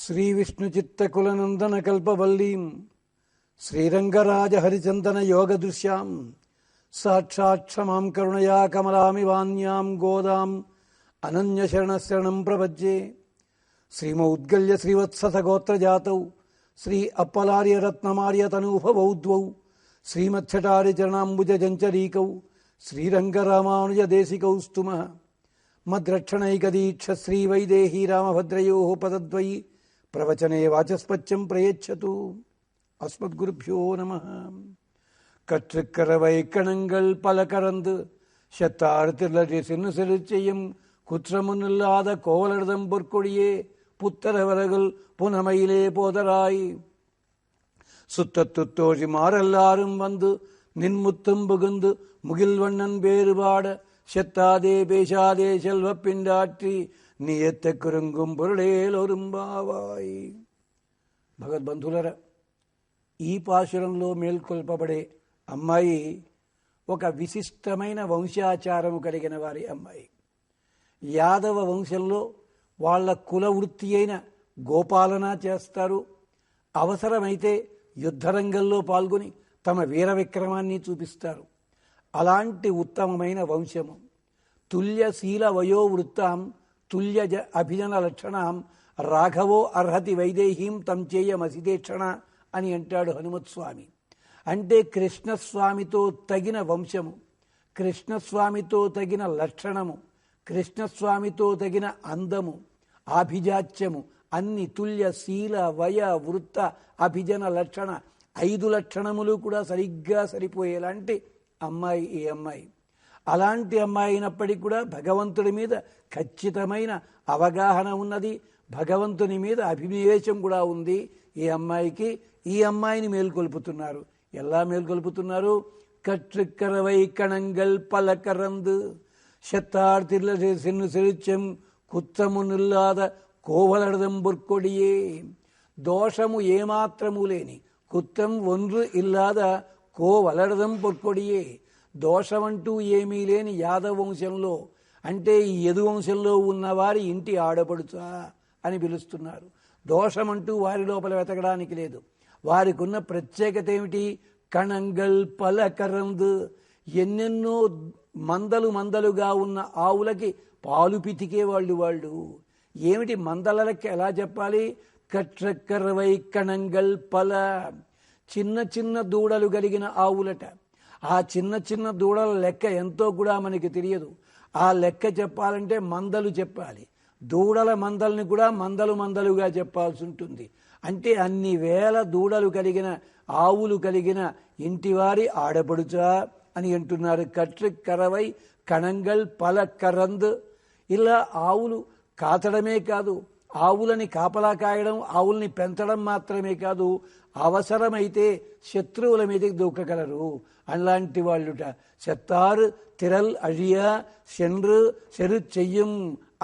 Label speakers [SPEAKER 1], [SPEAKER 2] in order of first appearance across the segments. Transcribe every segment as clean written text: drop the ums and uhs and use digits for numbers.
[SPEAKER 1] శ్రీ విష్ణుచిత్తకులనందన కల్పవల్లీం శ్రీరంగరాజ హరిచందన యోగ దృశ్యాం సాక్షాక్షమాం కరుణయా కమలామివాన్యాం గోదాం అనన్యశరణశరణం ప్రపజ్యే. శ్రీమౌద్గల్య శ్రీవత్సగోత్రజాతౌ శ్రీ అప్పలార్యరత్నమార్య తనూభవౌద్వౌ శ్రీమచ్చటారి చరణాంబుజ జంచరీకౌ శ్రీరంగరామానుజదేశికౌ స్తుమః. మద్రక్షణైకదీక్ష శ్రీవైదేహీ రామభద్రయో పదద్వయి ప్రవచనే వాచస్పత్యం ప్రయచ్చతు. అస్మద్గురుభ్యో నమః. கற்றுக்கரவை கணங்கள் பல கறந்து செத்தார் திரளி சின்ன செலுச்செய்யும் குற்றமுன்னில்லாத கோவலர்தம் பொற்கொடியே புத்தரவர்கள் புனமையிலே போதராய். சுத்தத்துத்தோழி மாறெல்லாரும் வந்து நின்முத்தும் புகுந்து முகில்வண்ணன் வேறுபாட செத்தாதே பேசாதே செல்வ பிண்டாற்றி నీయెత్త కురుంగుం బురుడేలొరుంబావాయి. భగవద్బంధులర, ఈ పాశురంలో మేల్కొల్పబడే అమ్మాయి ఒక విశిష్టమైన వంశాచారము కలిగిన వారి అమ్మాయి. యాదవ వంశంలో వాళ్ళ కుల వృత్తి అయిన గోపాలన చేస్తారు. అవసరమైతే యుద్ధరంగంలో పాల్గొని తమ వీర విక్రమాన్ని చూపిస్తారు. అలాంటి ఉత్తమమైన వంశము. తుల్యశీల వయోవృత్తాం తుల్యజ అభిజన లక్షణాం రాఘవో అర్హతి వైదేహీం తం చేయమసిదేక్షణ అని అంటాడు హనుమత్స్వామి. అంటే కృష్ణస్వామితో తగిన వంశము, కృష్ణస్వామితో తగిన లక్షణము, కృష్ణస్వామితో తగిన అందము, ఆభిజాత్యము అన్ని తుల్యశీల వయ వృత్త అభిజన లక్షణ 5 లక్షణములు కూడా సరిగ్గా సరిపోయేలాంటి అమ్మాయి ఈ అమ్మాయి. అలాంటి అమ్మాయి అయినప్పటికీ కూడా భగవంతుడి మీద ఖచ్చితమైన అవగాహన ఉన్నది, భగవంతుని మీద అభినివేశం కూడా ఉంది ఈ అమ్మాయికి. ఈ అమ్మాయిని మేల్కొల్పుతున్నారు. ఎలా మేల్కొల్పుతున్నారు? కట్రుక్కరవై కణంగల్ పలకరందు செத்தார் திரளி சின்னு செலுச்சம் కుత్తమునిల్లాద కోవలడదం బొర్కొడియే. దోషము ఏమాత్రము లేని, కుత్తం ఒன்று ఇల్లాద కోవలడదం పొర్కొడియే. దోషమంటూ ఏమీ లేని యాదవ వంశంలో, అంటే ఈ యదువంశంలో ఉన్నవారి ఇంటి ఆడపడుచా అని పిలుస్తున్నారు. దోషమంటూ వారి లోపల వెతకడానికి లేదు. వారికి ఉన్న ప్రత్యేకత ఏమిటి? కణంగల్ పలకరందు. ఎన్నెన్నో మందలు మందలుగా ఉన్న ఆవులకి పాలు పితికే వాళ్ళు. ఏమిటి మందల లెక్క ఎలా చెప్పాలి? కట్రక్కరవై కణంగల్ పల. చిన్న చిన్న దూడలు కలిగిన ఆవులట. ఆ చిన్న చిన్న దూడల లెక్క ఎంతో కూడా మనకి తెలియదు. ఆ లెక్క చెప్పాలంటే మందలు చెప్పాలి. దూడల మందల్ని కూడా మందలు మందలుగా చెప్పాల్సి ఉంటుంది. అంటే అన్ని వేల దూడలు కలిగిన ఆవులు కలిగిన ఇంటివారి ఆడపడుచా అని అంటున్నారు. కట్రు కరవై కణంగల్ పల కరంద్. ఇలా ఆవులు కాచడమే కాదు, ఆవులని కాపలా కాయడం, ఆవుల్ని పెంచడం మాత్రమే కాదు, అవసరమైతే శత్రువుల మీదకి దూకగలరు. అలాంటి వాళ్ళుట. చెత్తారు తిరల్ అழிయా సెండ్రు చెరు చెయ్యం.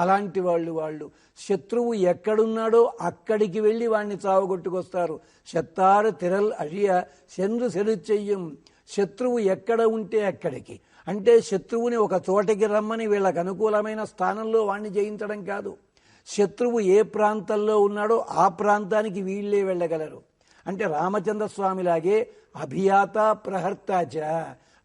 [SPEAKER 1] అలాంటి వాళ్ళు శత్రువు ఎక్కడున్నాడో అక్కడికి వెళ్ళి వాడిని చావగొట్టుకొస్తారు. చెత్తారు తిరల్ అழிయా సెండ్రు చెరు చెయ్యం. శత్రువు ఎక్కడ ఉంటే అక్కడికి, అంటే శత్రువుని ఒక చోటకి రమ్మని వీళ్ళకు అనుకూలమైన స్థానంలో వాణ్ణి జయించడం కాదు. శత్రువు ఏ ప్రాంతంలో ఉన్నాడో ఆ ప్రాంతానికి వీళ్ళే వెళ్ళగలరు. అంటే రామచంద్రస్వామిలాగే అభియాత ప్రహర్తాచ.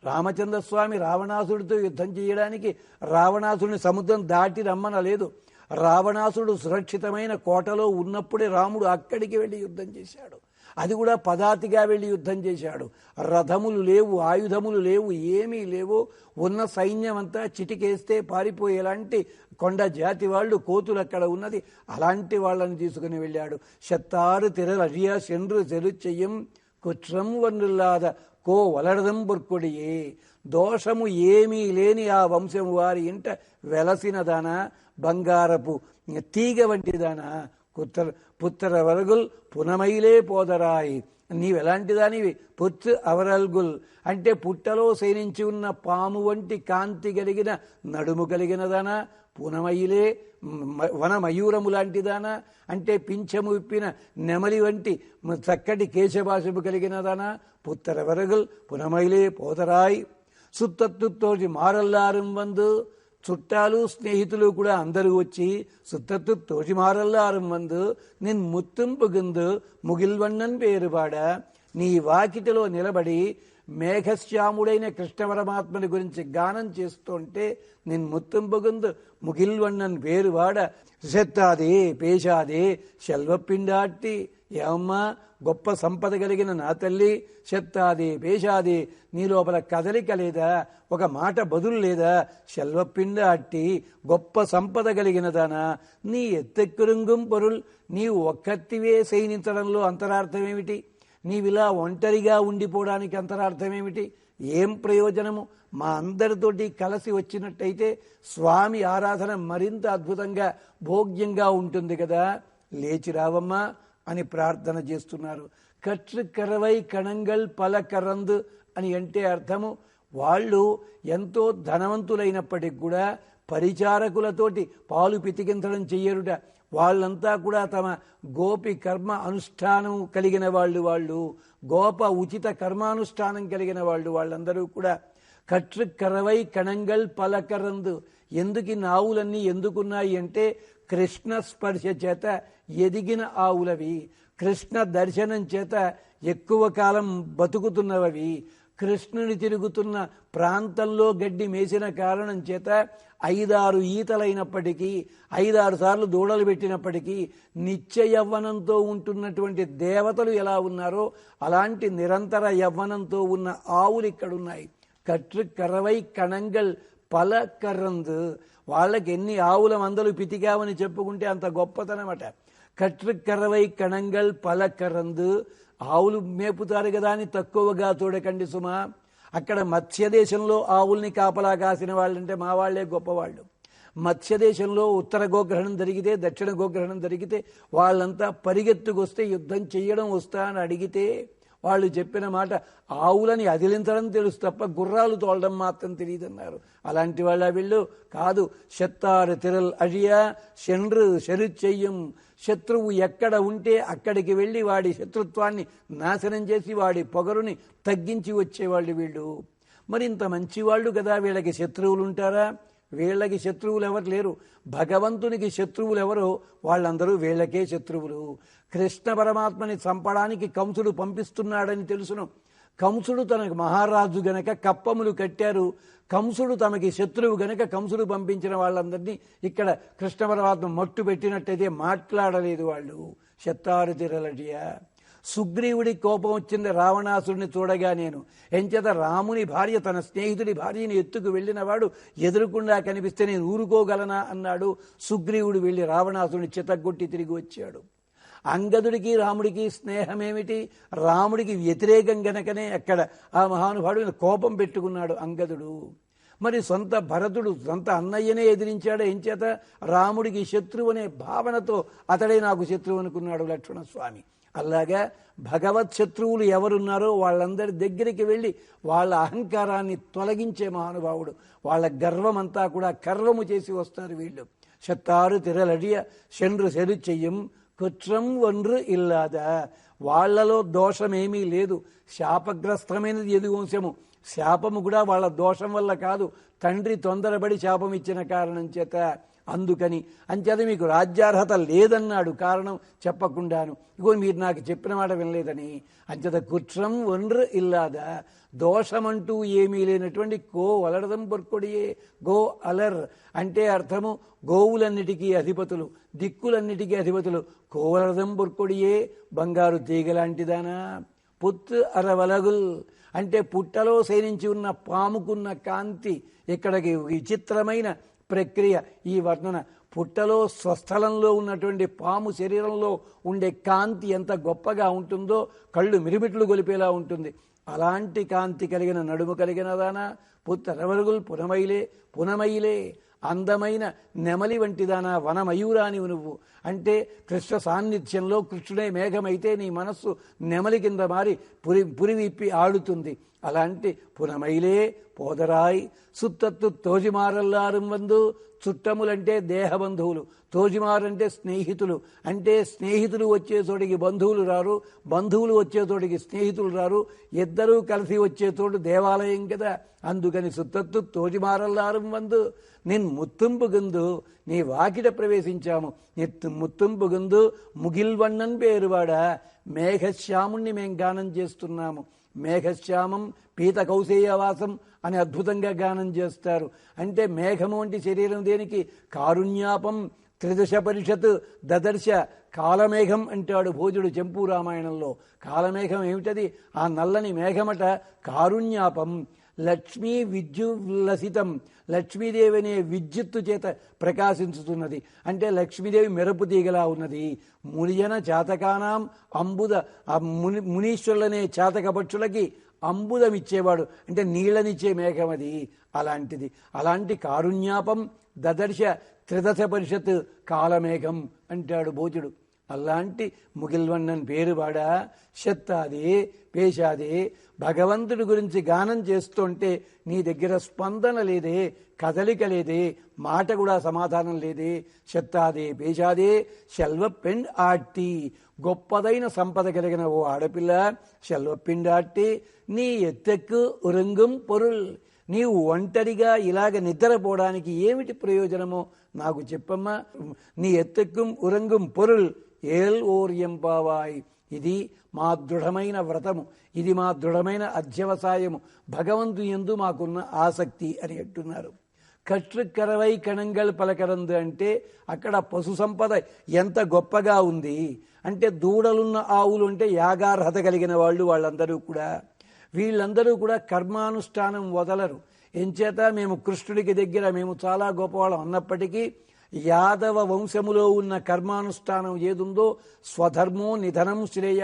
[SPEAKER 1] రామచంద్రస్వామి రావణాసుడితో యుద్ధం చేయడానికి రావణాసుడిని సముద్రం దాటి రమ్మనలేదు. రావణాసుడు సురక్షితమైన కోటలో ఉన్నప్పుడే రాముడు అక్కడికి వెళ్ళి యుద్ధం చేశాడు. అది కూడా పదాతిగా వెళ్ళి యుద్ధం చేశాడు. రథములు లేవు, ఆయుధములు లేవు, ఏమీ లేవు. ఉన్న సైన్యం అంతా చిటికేస్తే పారిపోయేలాంటి కొండ జాతి వాళ్ళు, కోతులు అక్కడ ఉన్నది. అలాంటి వాళ్ళని తీసుకుని వెళ్ళాడు. చెత్తారు తిరల్ అழிయా సెండ్రు చెరు చెయ్యం కుట్రం వన్నుల్లాద కో వలడదం బొర్కొడియే. దోషము ఏమీ లేని ఆ వంశము వారి ఇంట వెలసినదానా, బంగారపు తీగ వంటిదానా, పుత్తర వరగుల్ పునమైలే పోదరాయి. నీవెలాంటి దానివి? పుత్తు అవరల్గుల్ అంటే పుట్టలో శయనించి ఉన్న పాము వంటి కాంతి కలిగిన నడుము కలిగినదానా, పునమైలే వనమయూరము లాంటిదానా అంటే పింఛము విప్పిన నెమలి వంటి చక్కటి కేశభాషము కలిగినదానా, పుత్తర వరగుల్ పునమైలే పోదరాయి. సుత్తత్తుతోటి మారల్లారం వందు చుట్టాలు స్నేహితులు కూడా అందరూ వచ్చి సుత్తత్తు తోజిమారల్లారం వందు నిన్ ముత్తుం పుగుందు ముగిల్వన్నన్ పేరుపాడ నీ వాకిటిలో నిలబడి మేఘశ్యాముడైన కృష్ణ పరమాత్మని గురించి గానం చేస్తుంటే నిన్ ముత్తుం పుగుందు ముగిల్వన్నన్ పేరువాడ సెత్తాదే పేషాదే శెల్వపిండాట్టి ఏమమ్మా గొప్ప సంపద కలిగిన నా తల్లి చెత్తాది పేషాది నీ లోపల కదలిక లేదా, ఒక మాట బదులు లేదా, శెల్వపిండ అట్టి గొప్ప సంపద కలిగినదానా నీ ఎత్తెక్కురుంగుం పొరుల్ నీవు ఒక్కత్తివే శయనించడంలో అంతరార్థమేమిటి, నీవిలా ఒంటరిగా ఉండిపోవడానికి అంతరార్థమేమిటి, ఏం ప్రయోజనము, మా అందరితోటి కలిసి వచ్చినట్టయితే స్వామి ఆరాధన మరింత అద్భుతంగా భోగ్యంగా ఉంటుంది కదా, లేచి రావమ్మా అని ప్రార్థన చేస్తున్నారు. కట్టు కరవై కణంగల్ పల కరందు అని అంటే అర్థము వాళ్ళు ఎంతో ధనవంతులైనప్పటికి కూడా పరిచారకులతోటి పాలు పితికించడం చెయ్యరుట. వాళ్ళంతా కూడా తమ గోపి కర్మ అనుష్ఠానం కలిగిన వాళ్ళు గోప ఉచిత కర్మానుష్ఠానం కలిగిన వాళ్ళందరూ కూడా కట్టు కరవై కణంగల్ పల కరందు. ఎందుకు ఆవులన్నీ ఎందుకున్నాయి అంటే కృష్ణ స్పర్శ చేత ఎదిగిన ఆవులవి, కృష్ణ దర్శనం చేత ఎక్కువ కాలం బతుకుతున్నవి, కృష్ణుని తిరుగుతున్న ప్రాంతంలో గడ్డి మేసిన కారణం చేత 5-6 ఈతలైనప్పటికీ 5-6 సార్లు దూడలు పెట్టినప్పటికీ నిత్య యవ్వనంతో ఉంటున్నటువంటి దేవతలు ఎలా ఉన్నారో అలాంటి నిరంతర యవ్వనంతో ఉన్న ఆవులు ఇక్కడున్నాయి. కట్టు కరవై కణంగల్ పల కర్రందు. వాళ్ళకి ఎన్ని ఆవుల మందలు పితికావని చెప్పుకుంటే అంత గొప్పతనమట. కట్టు కరవై కణంగల్ పల కర్రందు. ఆవులు మేపుతారు కదా అని తక్కువగా చూడకండి సుమా. అక్కడ మత్స్యదేశంలో ఆవుల్ని కాపలా కాసిన వాళ్ళంటే మా వాళ్లే గొప్పవాళ్ళు. మత్స్యదేశంలో ఉత్తర గోగ్రహణం జరిగితే దక్షిణ గోగ్రహణం జరిగితే వాళ్ళంతా పరిగెత్తుకొస్తే యుద్ధం చెయ్యడం వస్తా అని అడిగితే వాళ్ళు చెప్పిన మాట ఆవులని అదిలించడం తెలుసు తప్ప గుర్రాలు తోలడం మాత్రం తెలియదన్నారు. అలాంటి వాళ్ళ వీళ్ళు కాదు. శత్తారు తిరల్ అழிయా శండ్రు శరుచెయ్యం. శత్రువు ఎక్కడ ఉంటే అక్కడికి వెళ్ళి వాడి శత్రుత్వాన్ని నాశనం చేసి వాడి పొగరుని తగ్గించి వచ్చేవాళ్ళు వీళ్ళు. మరి ఇంత మంచివాళ్ళు కదా, వీళ్ళకి శత్రువులు ఉంటారా? వీళ్ళకి శత్రువులు ఎవరు లేరు. భగవంతునికి శత్రువులు ఎవరో వాళ్ళందరూ వీళ్ళకే శత్రువులు. కృష్ణ పరమాత్మని చంపడానికి కంసుడు పంపిస్తున్నాడని తెలుసును. కంసుడు తనకు మహారాజు గనక కప్పములు కట్టారు. కంసుడు తమకి శత్రువు గనక కంసుడు పంపించిన వాళ్ళందరినీ ఇక్కడ కృష్ణ పరమాత్మ మట్టు పెట్టినట్టయితే మాట్లాడలేదు వాళ్ళు. శత్తారు తిరలటియా. సుగ్రీవుడి కోపం వచ్చింది రావణాసుడిని చూడగా. నేను ఎంచేత రాముని భార్య తన స్నేహితుడి భార్యని ఎత్తుకు వెళ్ళినవాడు ఎదురుకుండా కనిపిస్తే నేను ఊరుకోగలనా అన్నాడు. సుగ్రీవుడు వెళ్ళి రావణాసుడిని చితగ్గొట్టి తిరిగి వచ్చాడు. అంగదుడికి రాముడికి స్నేహమేమిటి? రాముడికి వ్యతిరేకం గనకనే అక్కడ ఆ మహానుభావుడు కోపం పెట్టుకున్నాడు అంగదుడు. మరి సొంత భరతుడు సొంత అన్నయ్యనే ఎదిరించాడు. ఏం చేత? రాముడికి శత్రువు అనే భావనతో అతడే నాకు శత్రువు అనుకున్నాడు లక్ష్మణస్వామి. అలాగా భగవత్ శత్రువులు ఎవరున్నారో వాళ్ళందరి దగ్గరికి వెళ్ళి వాళ్ళ అహంకారాన్ని తొలగించే మహానుభావుడు. వాళ్ళ గర్వమంతా కూడా కర్వము చేసి వస్తారు వీళ్ళు. శత్తారు తిరలడియ శండ్రు సెరు చెయ్యం కుట్రం ఒండ్రు ఇల్లాదా. వాళ్లలో దోషమేమీ లేదు. శాపగ్రస్తమైనది యదువంశము. శాపము కూడా వాళ్ళ దోషం వల్ల కాదు, తండ్రి తొందరపడి శాపం ఇచ్చిన కారణం చేత. అందుకని అంచేత మీకు రాజ్యార్హత లేదన్నాడు, కారణం చెప్పకుండాను. ఇగో మీరు నాకు చెప్పిన మాట వినలేదని. అంచేత కుట్రం ఒండ్రు ఇల్లాదా. దోషమంటూ ఏమీ లేనటువంటి కో అలడదం పొర్కొడియే. గో అలర్ అంటే అర్థము గోవులన్నిటికీ అధిపతులు, దిక్కులన్నిటికీ అధిపతులు. కోవలదం పొర్కొడియే బంగారు తీగలాంటిదానా. పుత్తు అరవలగుల్ అంటే పుట్టలో శయనించి ఉన్న పాముకున్న కాంతి. ఇక్కడికి విచిత్రమైన ప్రక్రియ ఈ వర్ణన. పుట్టలో స్వస్థలంలో ఉన్నటువంటి పాము శరీరంలో ఉండే కాంతి ఎంత గొప్పగా ఉంటుందో, కళ్ళు మిరిమిట్లు గొలిపేలా ఉంటుంది. అలాంటి కాంతి కలిగిన నడుము కలిగినదానా. పుత్తరవరుగుల్ పునమైలే అందమైన నెమలి వంటిదానా, వనమయూరానివి నువ్వు అంటే కృష్ణ సాన్నిధ్యంలో కృష్ణుడే మేఘమైతే నీ మనస్సు నెమలి కింద మారి పురివిప్పి ఆడుతుంది. అలాంటి పునమైలే పోదరాయ్ సుత్తత్తు తోజిమారల్లారం వందు. చుట్టములంటే దేహబంధువులు, తోజిమారంటే స్నేహితులు. అంటే స్నేహితులు వచ్చే చోటికి బంధువులు రారు, బంధువులు వచ్చే చోటికి స్నేహితులు రారు, ఇద్దరూ కలిసి వచ్చే చోటు దేవాలయం కదా. అందుకని సుత్తత్తు తోజిమారల్లారం వందు నిన్ ముత్తుంపుగుందు. నీ వాకిట ప్రవేశించాము, ముత్తుంపుగుందు ముగిల్వన్నన్ పేరువాడా. మేఘశ్యాముణ్ణి మేం గానం చేస్తున్నాము. మేఘశ్యామం పీత కౌశేయవాసం అని అద్భుతంగా గానం చేస్తారు. అంటే మేఘము వంటి శరీరం దేనికి? కారుణ్యాపం త్రిదశ పరిషత్ దదర్శ. కాలమేఘం అంటాడు భోజుడు చెంపు రామాయణంలో. కాలమేఘం ఏమిటది? ఆ నల్లని మేఘమట కారుణ్యాపం. లక్ష్మీ విద్యుల్లసితం. లక్ష్మీదేవి అనే విద్యుత్తు చేత ప్రకాశించుతున్నది. అంటే లక్ష్మీదేవి మెరుపు తీగలా ఉన్నది. మునిజన చాతకానాం అంబుద. ఆ మునీశ్వరులనే చాతక పక్షులకి అంబుదమిచ్చేవాడు, అంటే నీళ్ళనిచ్చే మేఘం అది. అలాంటిది. అలాంటి కారుణ్యాపం దదర్శ త్రిదశ పరిషత్ కాలమేఘం అంటాడు భోజుడు. అలాంటి ముగిల్వన్నన్ పేరువాడా. శత్తాదే పేషాదే. భగవంతుడి గురించి గానం చేస్తుంటే నీ దగ్గర స్పందన లేదే, కదలిక లేదే, మాట కూడా సమాధానం లేదే. శత్తాదే పేషాదే శెల్వపెండ్ ఆట్టి. గొప్పదైన సంపద కలిగిన ఓ ఆడపిల్ల శెల్వపిండాట్టి. నీ ఎత్తెక్కు ఉరంగం పొరుల్. నీవు ఒంటరిగా ఇలాగ నిద్రపోవడానికి ఏమిటి ప్రయోజనమో నాకు చెప్పమ్మా. నీ ఎత్తెక్కుం ఉరంగం పొరుల్ ఏల్ ఓర్యంపావాయ్. ఇది మా దృఢమైన వ్రతము, ఇది మా దృఢమైన అధ్యవసాయము, భగవంతు యందు మాకున్న ఆసక్తి అని అంటున్నారు. కట్రుకరవై కణంగల్ పలకరందు అంటే అక్కడ పశు సంపద ఎంత గొప్పగా ఉంది అంటే దూడలున్న ఆవులు అంటే యాగార్హత కలిగిన వాళ్ళు వాళ్ళందరూ కూడా. వీళ్ళందరూ కూడా కర్మానుష్ఠానం వదలరు. ఎంచేత మేము కృష్ణుడికి దగ్గర మేము చాలా గొప్పవాళ్ళం అన్నప్పటికీ యాదవ వంశములో ఉన్న కర్మానుష్ఠానం ఏదుందో స్వధర్మో నిధనం శ్రేయ.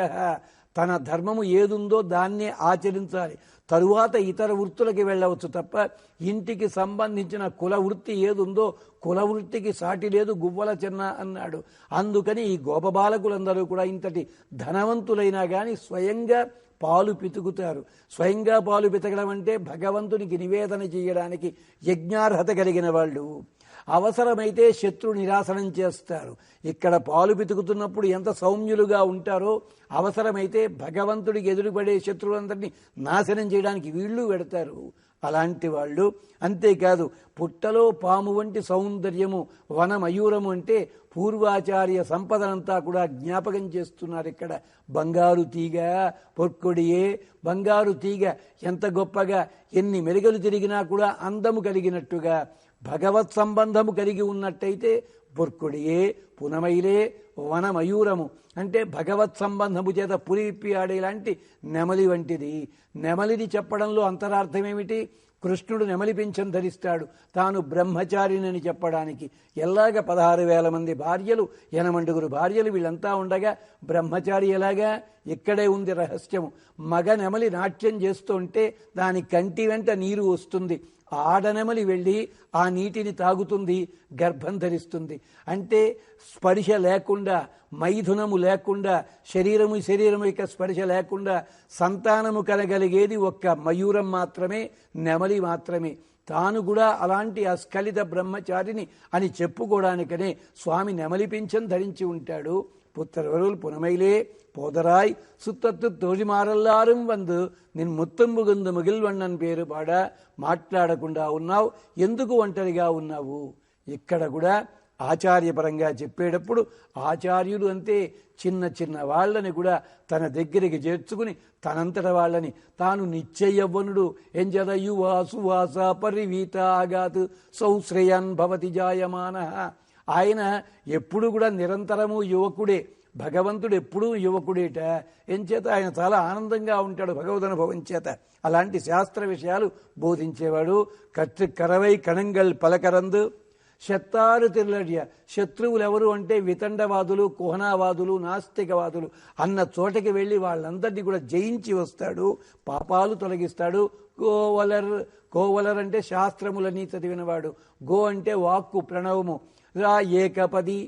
[SPEAKER 1] తన ధర్మము ఏదుందో దాన్నే ఆచరించాలి. తరువాత ఇతర వృత్తులకి వెళ్ళవచ్చు తప్ప ఇంటికి సంబంధించిన కుల వృత్తి ఏదుందో కుల వృత్తికి సాటి లేదు గువ్వల చిన్న అన్నాడు. అందుకని ఈ గోపబాలకులందరూ కూడా ఇంతటి ధనవంతులైనా కానీ స్వయంగా పాలు పితుకుతారు. స్వయంగా పాలు పితకడం అంటే భగవంతునికి నివేదన చేయడానికి యజ్ఞార్హత కలిగిన వాళ్ళు. అవసరమైతే శత్రు నిరాసనం చేస్తారు. ఇక్కడ పాలు పితుకుతున్నప్పుడు ఎంత సౌమ్యులుగా ఉంటారో అవసరమైతే భగవంతుడికి ఎదురుపడే శత్రువులందరినీ నాశనం చేయడానికి వీళ్ళు పెడతారు. అలాంటి వాళ్ళు. అంతేకాదు పుట్టలో పాము వంటి సౌందర్యము వనమయూరము అంటే పూర్వాచార్య సంపదనంతా కూడా జ్ఞాపకం చేస్తున్నారు ఇక్కడ. బంగారు తీగ పొర్కొడియే. బంగారు తీగ ఎంత గొప్పగా ఎన్ని మెరుగలు తిరిగినా కూడా అందము కలిగినట్టుగా భగవత్ సంబంధము కలిగి ఉన్నట్టయితే పొర్కొడియే పునమైలే వనమయూరము అంటే భగవత్ సంబంధము చేత పురిప్పి ఆడేలాంటి నెమలి వంటిది. నెమలిని చెప్పడంలో అంతరార్థం ఏమిటి? కృష్ణుడు నెమలి పింఛం ధరిస్తాడు తాను బ్రహ్మచారిని చెప్పడానికి. ఎలాగ 16,000 మంది భార్యలు 8 భార్యలు వీళ్ళంతా ఉండగా బ్రహ్మచారి ఎలాగా? ఇక్కడే ఉంది రహస్యము. మగ నెమలి నాట్యం చేస్తుంటే దాని కంటి వెంట నీరు వస్తుంది. ఆడనెమలి వెళ్ళి ఆ నీటిని తాగుతుంది, గర్భం ధరిస్తుంది. అంటే స్పర్శ లేకుండా, మైథునము లేకుండా, శరీరము యొక్క స్పర్శ లేకుండా సంతానము కలగలిగేది ఒక్క మయూరం మాత్రమే, నెమలి మాత్రమే. తాను కూడా అలాంటి అస్ఖలిత బ్రహ్మచారిని అని చెప్పుకోవడానికనే స్వామి నెమలి పింఛం ధరించి ఉంటాడు. పుత్రవరులు పునమైలే పోదరాయ్ సుత్తత్తు తోజిమారల్లారం వందు నిన్ ముత్తంబుగుందు ముగిల్వన్నన్ పేరు పాడ. మాట్లాడకుండా ఉన్నావు, ఎందుకు ఒంటరిగా ఉన్నావు? ఇక్కడ కూడా ఆచార్యపరంగా చెప్పేటప్పుడు ఆచార్యులు అంతే చిన్న చిన్న వాళ్ళని కూడా తన దగ్గరికి చేర్చుకుని తనంతట వాళ్ళని తాను నిత్య యవ్వనుడు ఎంజదయువాసువాస పరివీత ఆగాత్ సౌశ్రయన్ భవతి జాయమాన. ఆయన ఎప్పుడు కూడా నిరంతరము యువకుడే. భగవంతుడు ఎప్పుడూ యువకుడేట. ఎంచేత ఆయన చాలా ఆనందంగా ఉంటాడు భగవదనుభవం చేత. అలాంటి శాస్త్ర విషయాలు బోధించేవాడు. కరవై కణంగల్ పలకరందు శత్తారు తిరులడ్య. శత్రువులు ఎవరు అంటే వితండవాదులు, కుహనావాదులు, నాస్తికవాదులు అన్న చోటకి వెళ్ళి వాళ్ళందరినీ కూడా జయించి వస్తాడు, పాపాలు తొలగిస్తాడు. కోవలర్ అంటే శాస్త్రములని చదివినవాడు. గో అంటే వాక్కు ప్రణవము. ఏకపది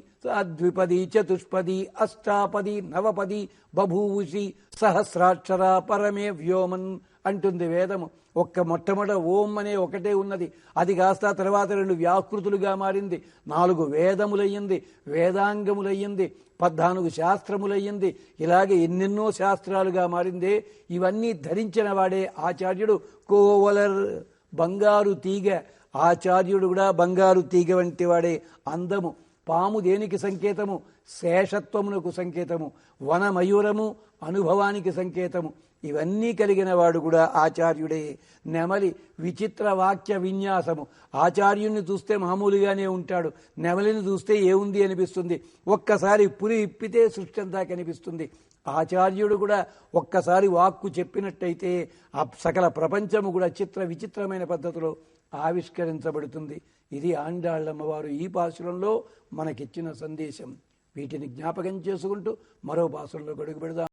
[SPEAKER 1] ద్విపది చతుష్పది అష్టాపది నవపది బభూవుషి సహస్రాక్షర పరమే వ్యోమన్ అంటుంది వేదము. మొట్టమొదట ఓం అనే ఒకటే ఉన్నది, అది కాస్త తర్వాత 2 వ్యాకృతులుగా మారింది, 4 వేదములయ్యింది, వేదాంగములయ్యింది, 14 శాస్త్రములయ్యింది, ఇలాగే ఎన్నెన్నో శాస్త్రాలుగా మారింది. ఇవన్నీ ధరించిన వాడే ఆచార్యుడు. కోవలర్ బంగారు తీగ, ఆచార్యుడు కూడా బంగారు తీగ వంటి వాడే. అందము. పాము దేనికి సంకేతము? శేషత్వమునకు సంకేతము. వనమయూరము అనుభవానికి సంకేతము. ఇవన్నీ కలిగిన వాడు కూడా ఆచార్యుడే. నెమలి విచిత్ర వాక్య విన్యాసము. ఆచార్యుణ్ణి చూస్తే మామూలుగానే ఉంటాడు, నెమలిని చూస్తే ఏముంది అనిపిస్తుంది. ఒక్కసారి పురి ఇప్పితే సృష్టి అంతా కనిపిస్తుంది. ఆచార్యుడు కూడా ఒక్కసారి వాక్కు చెప్పినట్టయితే ఆ సకల ప్రపంచము కూడా చిత్ర విచిత్రమైన పద్ధతిలో ఆవిష్కరించబడుతుంది. ఇది ఆండాళ్ళమ్మవారు ఈ పాసురంలో మనకిచ్చిన సందేశం. వీటిని జ్ఞాపకం చేసుకుంటూ మరో పాసురంలో గడుగు పెడదాం.